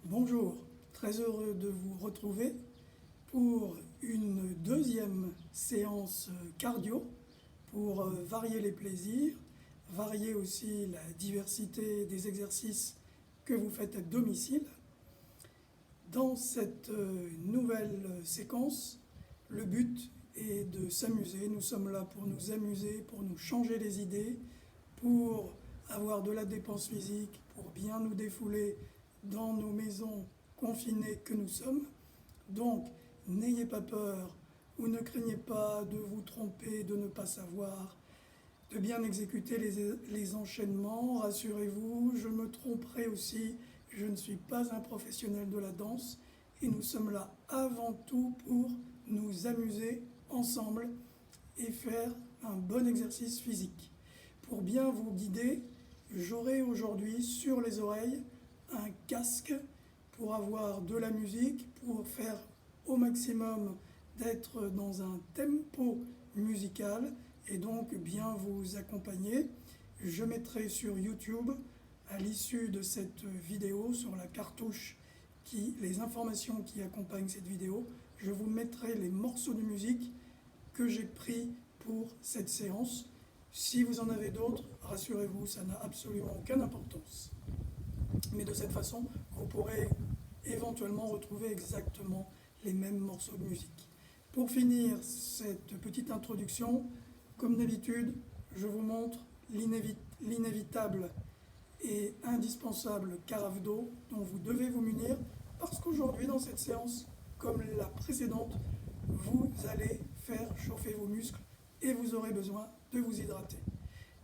Bonjour, très heureux de vous retrouver pour une deuxième séance cardio pour varier les plaisirs, varier aussi la diversité des exercices que vous faites à domicile. Dans cette nouvelle séquence, le but est de s'amuser. Nous sommes là pour nous amuser, pour nous changer les idées, pour avoir de la dépense physique, pour bien nous défouler dans nos maisons confinées que nous sommes. Donc, n'ayez pas peur ou ne craignez pas de vous tromper, de ne pas savoir, de bien exécuter les enchaînements. Rassurez-vous, je me tromperai aussi, je ne suis pas un professionnel de la danse et nous sommes là avant tout pour nous amuser ensemble et faire un bon exercice physique. Pour bien vous guider, j'aurai aujourd'hui sur les oreilles un casque pour avoir de la musique, pour faire au maximum d'être dans un tempo musical et donc bien vous accompagner. Je mettrai sur YouTube, à l'issue de cette vidéo, sur la cartouche, les informations qui accompagnent cette vidéo, je vous mettrai les morceaux de musique que j'ai pris pour cette séance. Si vous en avez d'autres, rassurez-vous, ça n'a absolument aucune importance. Mais de cette façon, vous pourrez éventuellement retrouver exactement les mêmes morceaux de musique. Pour finir cette petite introduction, comme d'habitude, je vous montre l'inévitable et indispensable carafe d'eau dont vous devez vous munir parce qu'aujourd'hui, dans cette séance, comme la précédente, vous allez faire chauffer vos muscles et vous aurez besoin de vous hydrater.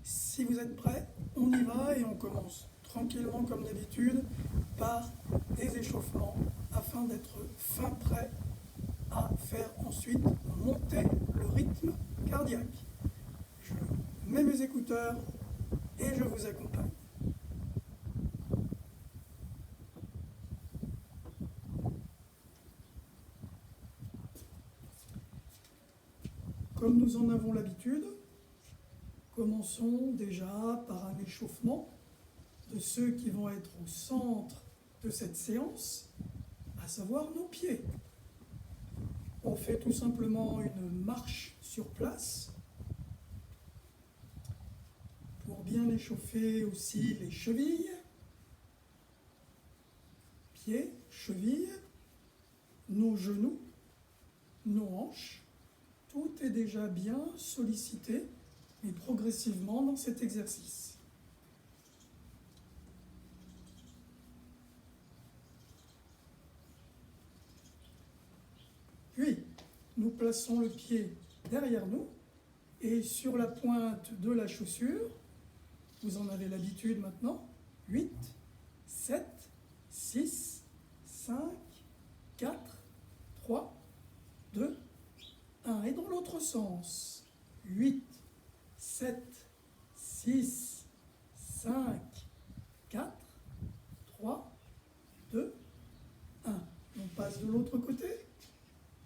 Si vous êtes prêts, on y va et on commence tranquillement comme d'habitude par des échauffements afin d'être fin prêt à faire ensuite monter le rythme cardiaque. Je mets mes écouteurs et je vous accompagne. Comme nous en avons l'habitude, commençons déjà par un échauffement de ceux qui vont être au centre de cette séance, à savoir nos pieds. On fait tout simplement une marche sur place pour bien échauffer aussi les chevilles, pieds, chevilles, nos genoux, nos hanches. Tout est déjà bien sollicité, mais progressivement dans cet exercice. Puis, nous plaçons le pied derrière nous et sur la pointe de la chaussure, vous en avez l'habitude maintenant, 8, 7, 6, 5, 4, 3, 2, 1. Et dans l'autre sens, 8, 7, 6, 5, 4, 3, 2, 1. On passe de l'autre côté.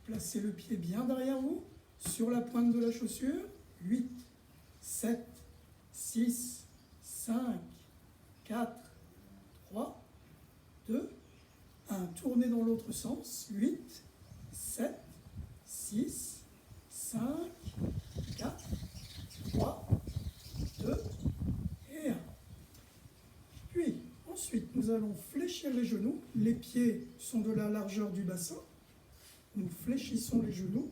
Placez le pied bien derrière vous, sur la pointe de la chaussure. 8, 7, 6, 5, 4, 3, 2, 1. Tournez dans l'autre sens. 8, 7, 6, 5, 4, 3, 2 et 1. Puis, ensuite, nous allons fléchir les genoux. Les pieds sont de la largeur du bassin. Nous fléchissons les genoux.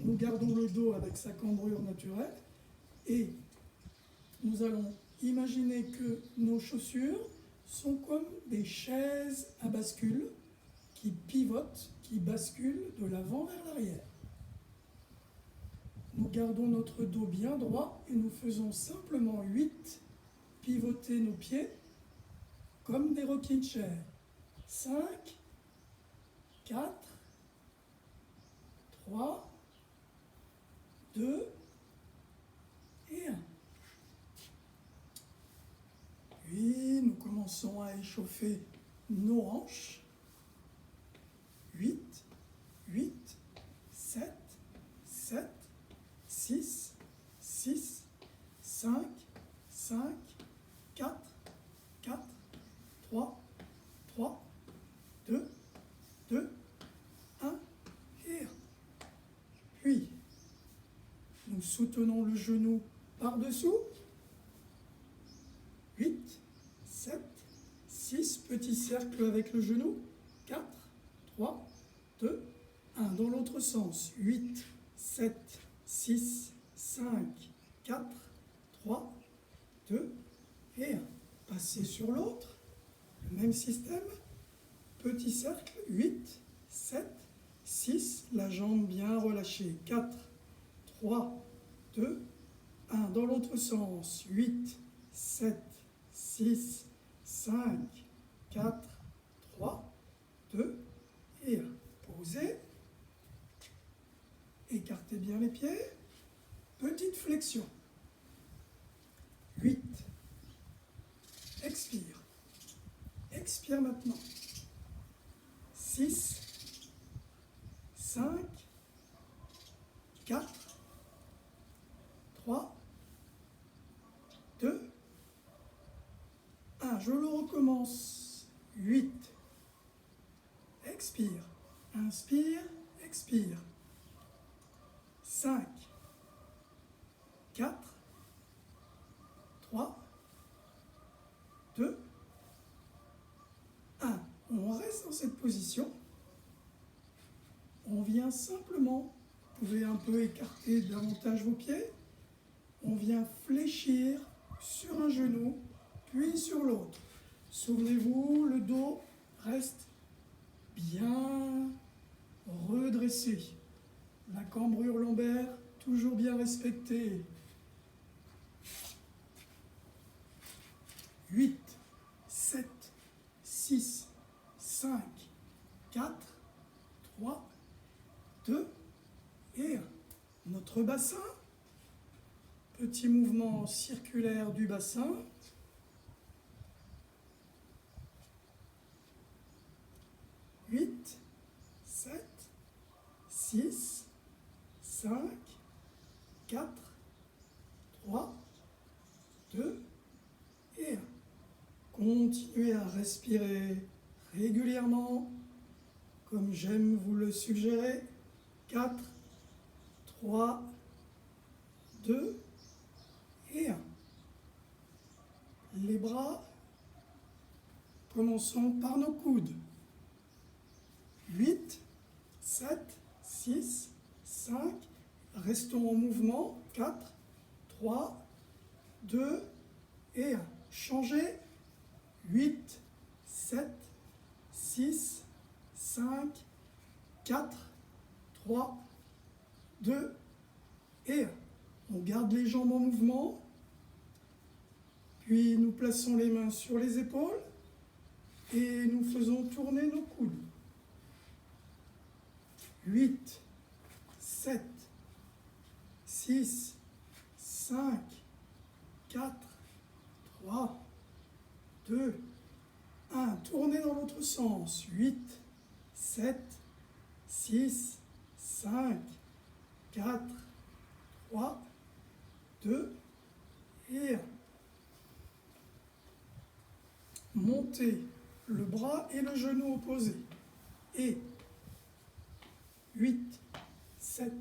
Nous gardons le dos avec sa cambrure naturelle. Et nous allons imaginer que nos chaussures sont comme des chaises à bascule qui pivotent, qui basculent de l'avant vers l'arrière. Nous gardons notre dos bien droit et nous faisons simplement 8 pivoter nos pieds comme des rocking chairs. 5, 4, 3, 2 et 1. Puis nous commençons à échauffer nos hanches. 8, 8, 7, 7, 6, 6, 5, 5, 4, 4, 3, 3, soutenons le genou par-dessous. 8, 7, 6, petits cercles avec le genou. 4, 3, 2, 1. Dans l'autre sens. 8, 7, 6, 5, 4, 3, 2 et 1. Passez sur l'autre. Le même système. Petit cercle. 8, 7, 6. La jambe bien relâchée. 4, 3, 2, 1. Dans l'autre sens. 8, 7, 6, 5, 4, 3, 2 et 1. Posez. Écartez bien les pieds. Petite flexion. 8. Expire. Expire maintenant. 6, 5, 4, 3, 2, 1. Je le recommence. 8. Expire. Inspire. Expire. 5, 4, 3, 2, 1. On reste dans cette position. On vient simplement, vous pouvez un peu écarter davantage vos pieds. On vient fléchir sur un genou, puis sur l'autre. Souvenez-vous, le dos reste bien redressé. La cambrure lombaire toujours bien respectée. 8, 7, 6, 5, 4, 3, 2 et 1. Notre bassin. Petit mouvement circulaire du bassin. 8, 7, 6, 5, 4, 3, 2 et 1. Continuez à respirer régulièrement, comme j'aime vous le suggérer. 4, 3, 2 et 1. Les bras, commençons par nos coudes. 8, 7, 6, 5, restons en mouvement. 4, 3, 2 et 1. Changez. 8, 7, 6, 5, 4, 3, 2 et 1. On garde les jambes en mouvement. Puis nous plaçons les mains sur les épaules et nous faisons tourner nos coudes. 8, 7, 6, 5, 4, 3, 2, 1. Tournez dans l'autre sens. 8, 7, 6, 5, 4, 3, 2 et 1. Montez le bras et le genou opposé. Et 8, 7,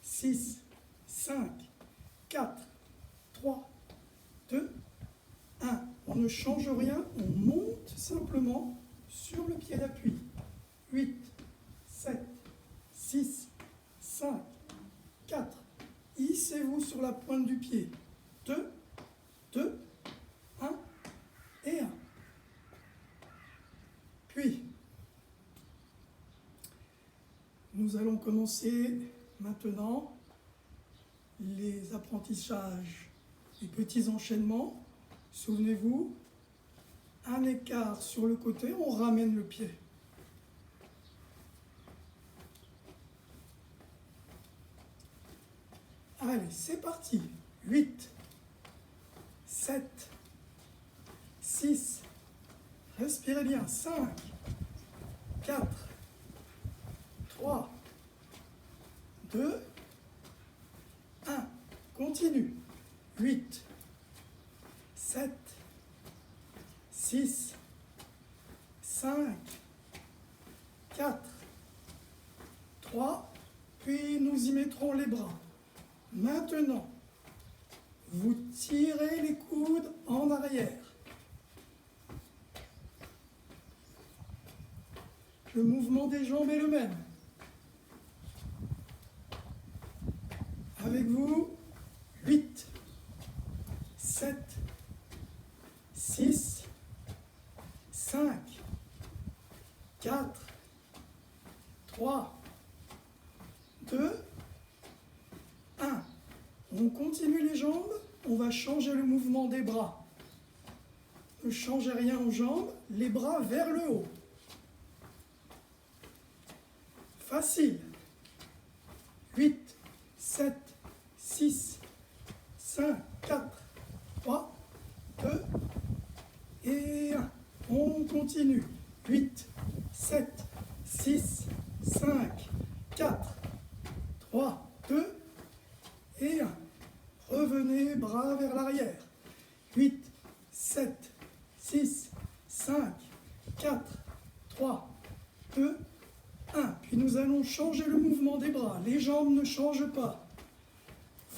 6, 5, 4, 3, 2, 1. On ne change rien, on monte simplement sur le pied d'appui. 8, 7, 6, 5, 4. Hissez-vous sur la pointe du pied. 2, 2, 1 et 1. Puis, nous allons commencer maintenant les apprentissages, les petits enchaînements. Souvenez-vous, un écart sur le côté, on ramène le pied. Allez, c'est parti. 8, 7, 6, respirez bien. 5, 4, 3, 2, 1. Continue. 8, 7, 6, 5, 4, 3, puis nous y mettrons les bras. Maintenant, vous tirez les coudes en arrière. Le mouvement des jambes est le même. Avec vous, 8, 7, 6, 5, 4, 3, 2, 1. On continue les jambes, on va changer le mouvement des bras. Ne changez rien aux jambes, les bras vers le haut. Facile. 8, 7, 6, 5, 4, 3, 2 et 1. On continue. 8, 7, 6, 5, 4, 3, 2 et 1. Revenez, bras vers l'arrière. 8, 7, 6, 5, 4, 3, 2, 1. Puis nous allons changer le mouvement des bras. Les jambes ne changent pas.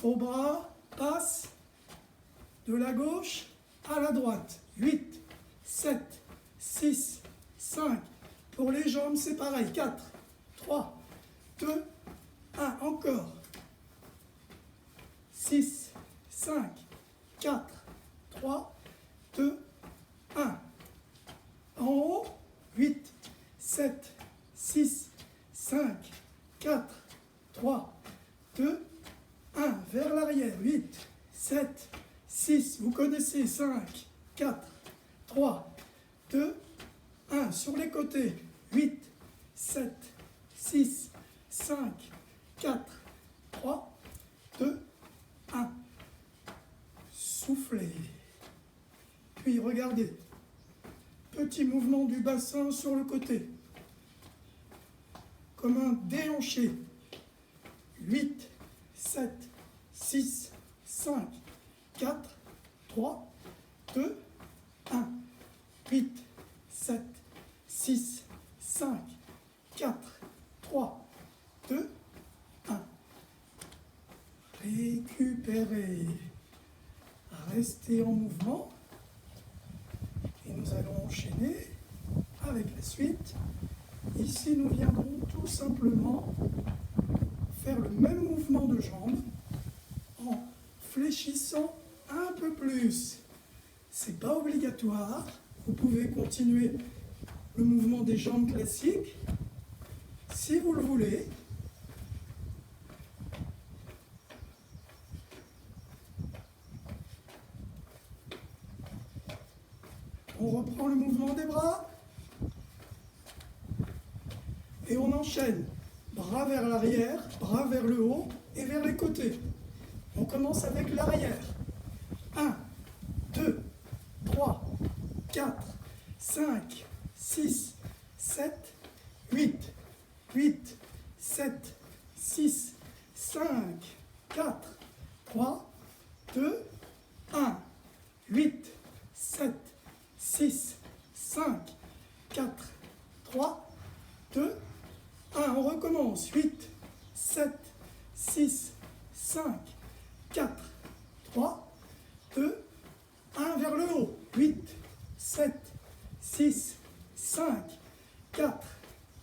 Vos bras passent de la gauche à la droite. 8, 7, 6, 5. Pour les jambes, c'est pareil. 4, 3, 2, 1. Encore. 6, 5, 4, 3, 2, 1. En haut, 8, 7, 6, 5, 4, 3, 2, 1. Vers l'arrière. 8, 7, 6. Vous connaissez. 5, 4, 3, 2, 1. Sur les côtés. 8, 7, 6, 5, 4, 3, 2, 1. Soufflez. Puis regardez. Petit mouvement du bassin sur le côté. Comme un déhanché. 8, 7, 6, 5, 4, 3, 2, 1. 8, 7, 6, 5, 4, 3, 2, 1. Récupérez. Restez en mouvement. Et nous allons enchaîner avec la suite. Ici, nous viendrons tout simplement faire le même mouvement de jambes en fléchissant un peu plus. C'est pas obligatoire. Vous pouvez continuer le mouvement des jambes classiques si vous le voulez. On reprend le mouvement des bras et on enchaîne. Bras vers l'arrière, bras vers le haut et vers les côtés. On commence avec l'arrière. 1, 2, 3, 4, 5, 6, 7, 8. 8, 7, 6, 5, 4, 3, 2, 1. 8, 7, 6, 5, 4, 3, 2, 1. On recommence. 8, 7, 6, 5, 4, 3, 2, 1. Vers le haut. 8, 7, 6, 5, 4,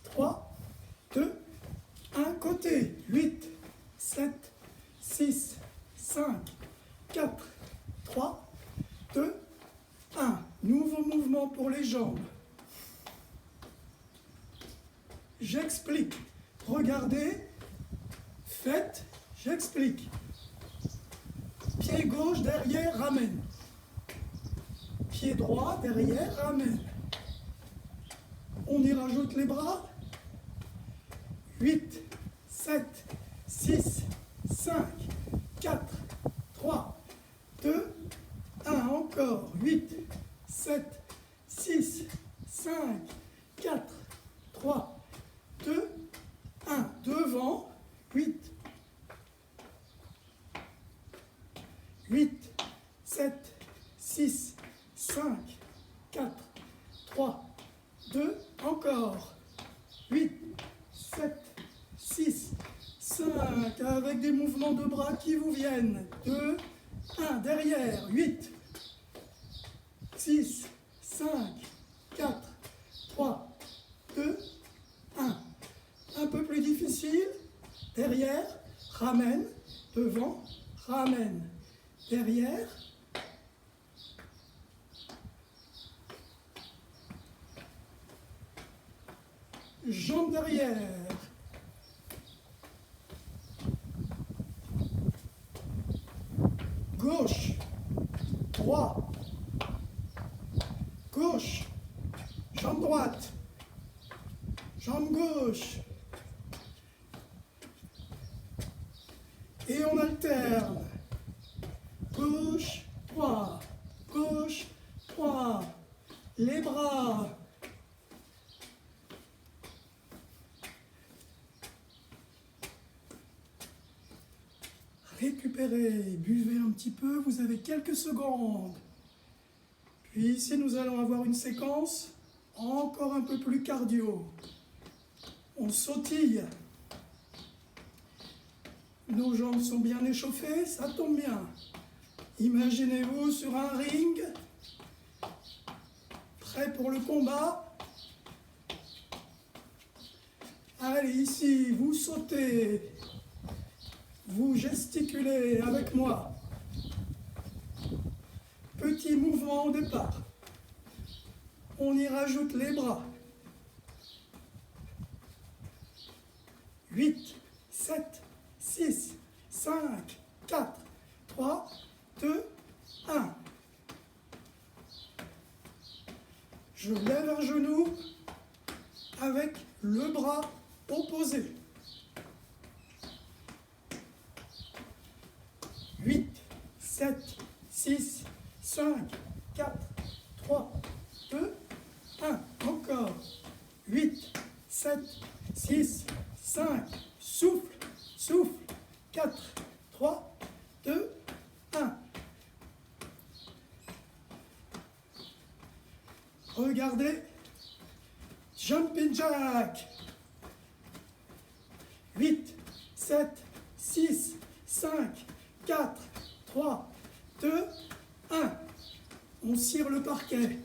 3, 2, 1. Côté. 8, 7, 6, 5, 4, 3, 2, 1. Nouveau mouvement pour les jambes. J'explique. Regardez. Faites. J'explique. Pied gauche, derrière, ramène. Pied droit, derrière, ramène. On y rajoute les bras. 8, 7, 6, 5, 4, 3, 2, 1. Encore. 8, 7, 6, 5, 4, 3, 2, 1. Devant. 8, 8, 7, 6, 5, 4, 3, 2, encore. 8, 7, 6, 5, avec avec des mouvements de bras qui vous viennent. 2, 1, derrière, 8, 6, 5, 4, 3, 2, 1. Un peu plus difficile, derrière, ramène, devant, ramène, derrière. Jambes derrière. Gauche, droit, gauche, jambe droite, jambe gauche. Et on alterne. Gauche, droit, gauche, droit. Les bras. Récupérez, buvez un petit peu, vous avez quelques secondes. Puis ici, nous allons avoir une séquence encore un peu plus cardio. On sautille. Nos jambes sont bien échauffées, ça tombe bien. Imaginez-vous sur un ring, prêt pour le combat. Allez, ici, vous sautez. Vous gesticulez avec moi. Petit mouvement au départ. On y rajoute les bras. 8, 7, 6, 5, 4, 3, 2, 1. Je lève un genou avec le bras opposé. 8, 7, 6, 5, 4, 3, 2, 1. Encore. 8, 7, 6, 5. Souffle, souffle. 4, 3, 2, 1. Regardez. Jumping jack. 8, 7, 6, 5, 4, 3, 2, 1. On cire le parquet.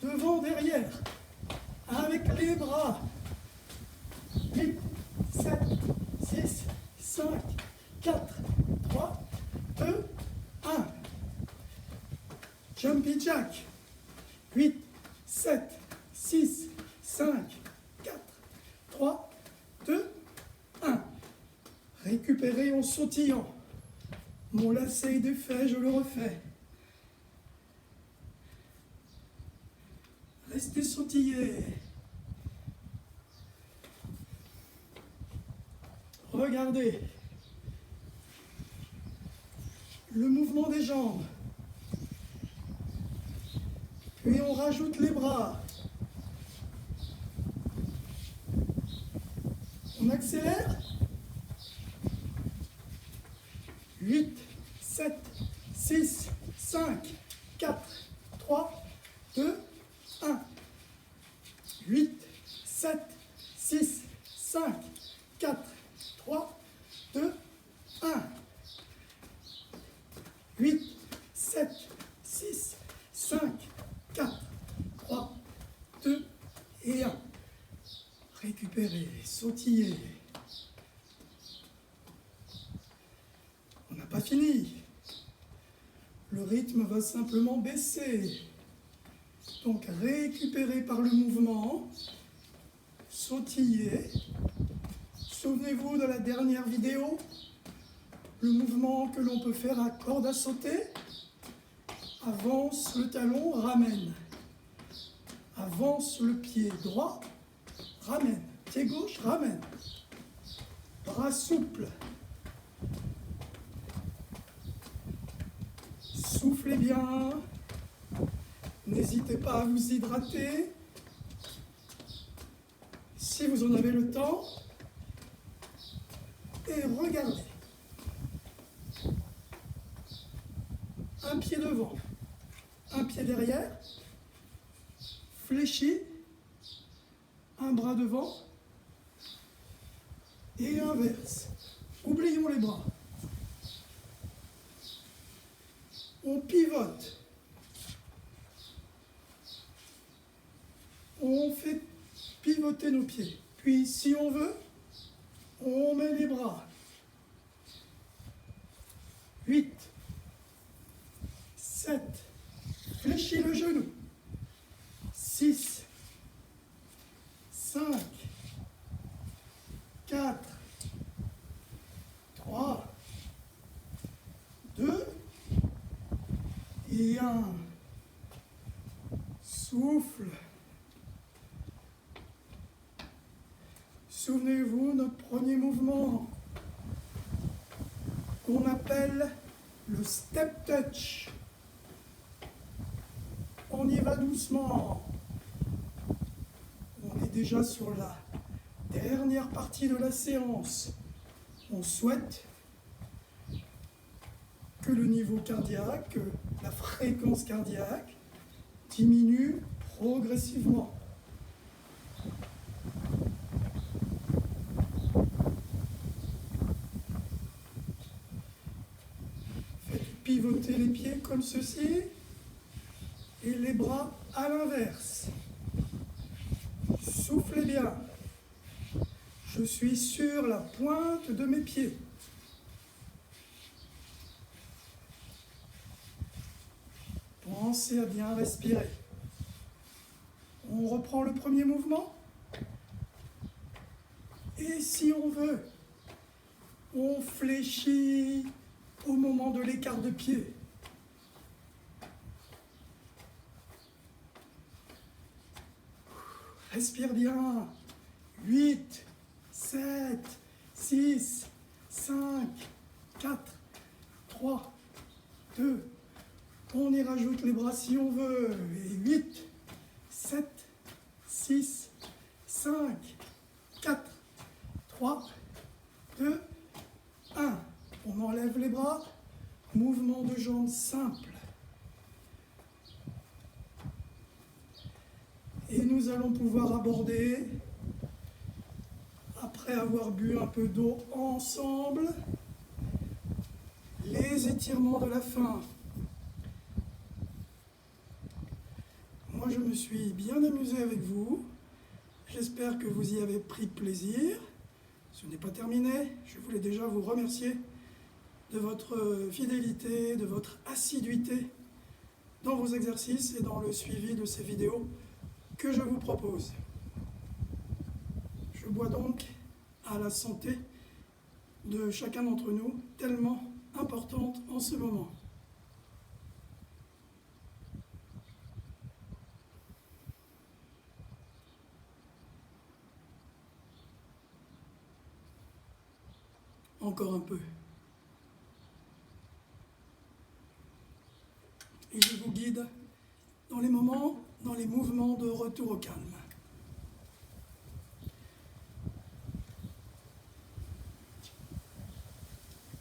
Devant, derrière. Avec les bras. 8, 7, 6, 5, 4, 3, 2, 1. Jumpy jack. 8, 7, 6, 5, 4, 3, 2, 1. Récupérez en sautillant. Mon lacet est défait, je le refais. Restez sautillés. Regardez. Le mouvement des jambes. Puis on rajoute les bras. On accélère. 8, 7, 6, 5, 4, 3, 2, 1. 8, 7, 6, 5, 4, 3, 2, 1. 8, 7, 6, 5, 4, 3, 2 et 1. Récupérez, sautillez. On n'a pas fini. Le rythme va simplement baisser. Donc récupérez par le mouvement, sautillez. Souvenez-vous de la dernière vidéo, le mouvement que l'on peut faire à corde à sauter. Avance le talon, ramène. Avance le pied droit, ramène. Pied gauche, ramène. Bras souples. Soufflez bien. N'hésitez pas à vous hydrater. Si vous en avez le temps. Et regardez. Un pied devant, un pied derrière, fléchi, un bras devant et inverse. Oublions les bras. On pivote. On fait pivoter nos pieds. Puis, si on veut, on met les bras. 8, 7, fléchis le genou. 6, 5, 4, 3, 2 et 1. Souffle. Souvenez-vous, notre premier mouvement qu'on appelle le step touch. On y va doucement. On est déjà sur la dernière partie de la séance. On souhaite que le niveau cardiaque, que la fréquence cardiaque diminue progressivement. Faites pivoter les pieds comme ceci et les bras à l'inverse. Soufflez bien. Je suis sur la pointe de mes pieds. Pensez à bien respirer. On reprend le premier mouvement. Et si on veut, on fléchit au moment de l'écart de pied. Respire bien. 8, 7, 6, 5, 4, 3, 2. On y rajoute les bras si on veut. Et 8, 7, 6, 5, 4, 3, 2, 1. On enlève les bras. Mouvement de jambes simple. Et nous allons pouvoir aborder, après avoir bu un peu d'eau ensemble, les étirements de la fin. Moi, je me suis bien amusé avec vous. J'espère que vous y avez pris plaisir. Ce n'est pas terminé. Je voulais déjà vous remercier de votre fidélité, de votre assiduité dans vos exercices et dans le suivi de ces vidéos que je vous propose. Je bois donc à la santé de chacun d'entre nous, tellement importante en ce moment. Encore un peu. Et je vous guide dans les mouvements de retour au calme.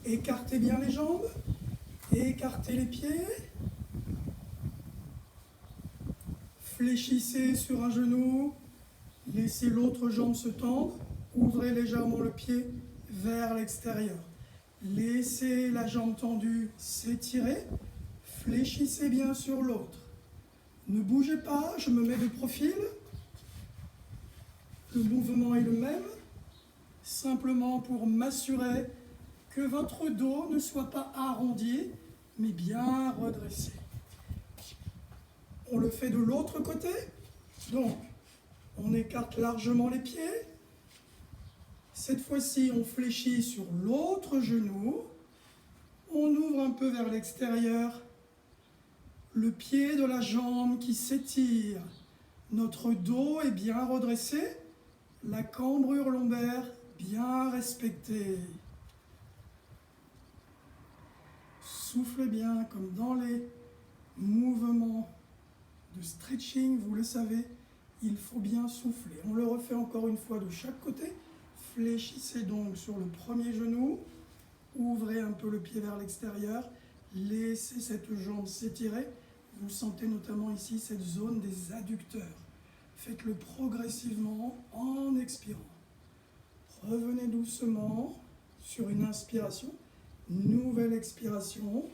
Écartez bien les jambes, écartez les pieds, fléchissez sur un genou, laissez l'autre jambe se tendre, ouvrez légèrement le pied vers l'extérieur. Laissez la jambe tendue s'étirer, fléchissez bien sur l'autre. Ne bougez pas, je me mets de profil. Le mouvement est le même, simplement pour m'assurer que votre dos ne soit pas arrondi, mais bien redressé. On le fait de l'autre côté, donc on écarte largement les pieds. Cette fois-ci, on fléchit sur l'autre genou, on ouvre un peu vers l'extérieur, le pied de la jambe qui s'étire, notre dos est bien redressé, la cambrure lombaire bien respectée. Soufflez bien comme dans les mouvements de stretching, vous le savez, il faut bien souffler. On le refait encore une fois de chaque côté. Fléchissez donc sur le premier genou, ouvrez un peu le pied vers l'extérieur, laissez cette jambe s'étirer. Vous sentez notamment ici cette zone des adducteurs. Faites-le progressivement en expirant. Revenez doucement sur une inspiration. Nouvelle expiration.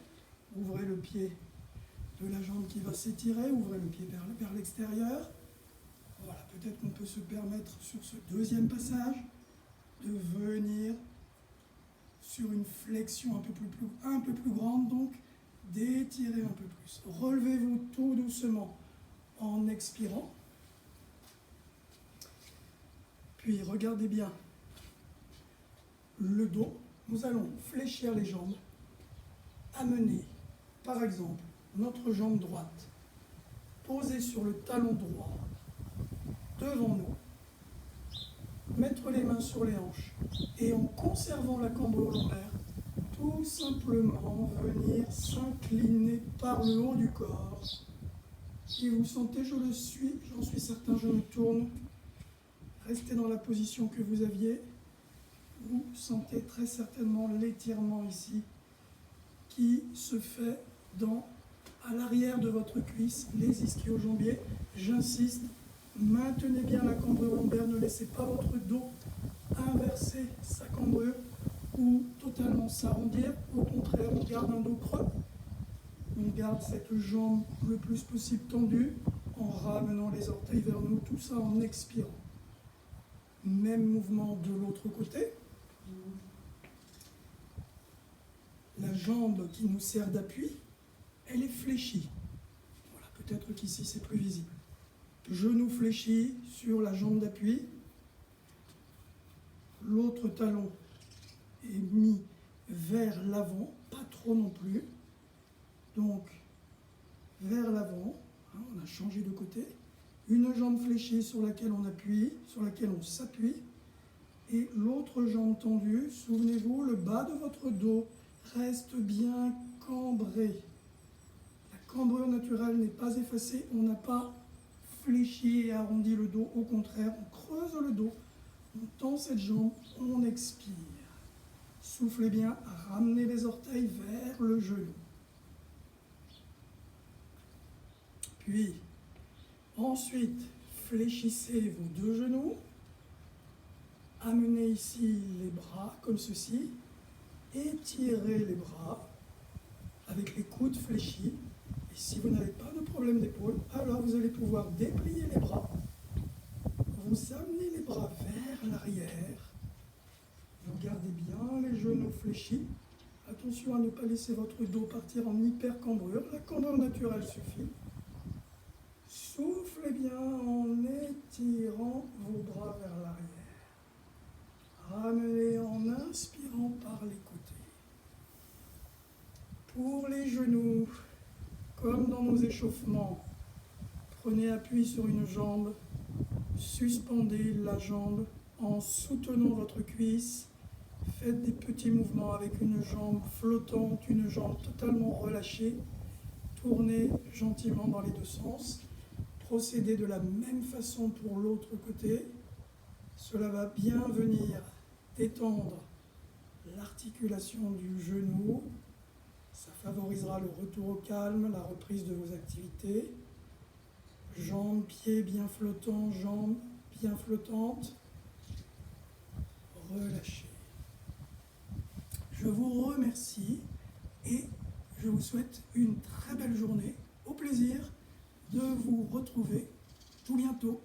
Ouvrez le pied de la jambe qui va s'étirer. Ouvrez le pied vers l'extérieur. Voilà, peut-être qu'on peut se permettre sur ce deuxième passage de venir sur une flexion un peu plus grande, donc d'étirer un peu plus. Relevez-vous tout doucement en expirant. Puis regardez bien le dos. Nous allons fléchir les jambes, amener par exemple notre jambe droite posée sur le talon droit devant nous, mettre les mains sur les hanches et en conservant la cambrure lombaire, tout simplement venir s'incliner par le haut du corps. Si vous sentez, j'en suis certain, je me tourne. Restez dans la position que vous aviez. Vous sentez très certainement l'étirement ici qui se fait à l'arrière de votre cuisse, les ischio-jambiers. J'insiste, maintenez bien la cambrure lombaire, ne laissez pas votre dos inverser sa cambrure ou totalement s'arrondir. Au contraire, on garde un dos creux. On garde cette jambe le plus possible tendue en ramenant les orteils vers nous, tout ça en expirant. Même mouvement de l'autre côté. La jambe qui nous sert d'appui, elle est fléchie. Voilà, peut-être qu'ici c'est plus visible. Genou fléchi sur la jambe d'appui. L'autre talon est mis vers l'avant, pas trop non plus. Donc, vers l'avant, on a changé de côté. Une jambe fléchie sur laquelle on appuie, sur laquelle on s'appuie. Et l'autre jambe tendue, souvenez-vous, le bas de votre dos reste bien cambré. La cambrure naturelle n'est pas effacée, on n'a pas fléchi et arrondi le dos, au contraire, on creuse le dos, on tend cette jambe, on expire. Soufflez bien, ramenez les orteils vers le genou. Puis, ensuite, fléchissez vos deux genoux. Amenez ici les bras comme ceci. Étirez les bras avec les coudes fléchis. Et si vous n'avez pas de problème d'épaule, alors vous allez pouvoir déplier les bras. Vous amenez les bras vers l'arrière. Vous gardez bien les genoux fléchis. Attention à ne pas laisser votre dos partir en hypercambrure. La cambrure naturelle suffit. Soufflez bien en étirant vos bras vers l'arrière. Ramenez en inspirant par les côtés. Pour les genoux, comme dans nos échauffements, prenez appui sur une jambe, suspendez la jambe en soutenant votre cuisse. Faites des petits mouvements avec une jambe flottante, une jambe totalement relâchée. Tournez gentiment dans les deux sens. Procédez de la même façon pour l'autre côté. Cela va bien venir détendre l'articulation du genou. Ça favorisera le retour au calme, la reprise de vos activités. Jambes, pieds bien flottants, jambes bien flottantes. Relâchez. Je vous remercie et je vous souhaite une très belle journée. Au plaisir de vous retrouver tout bientôt.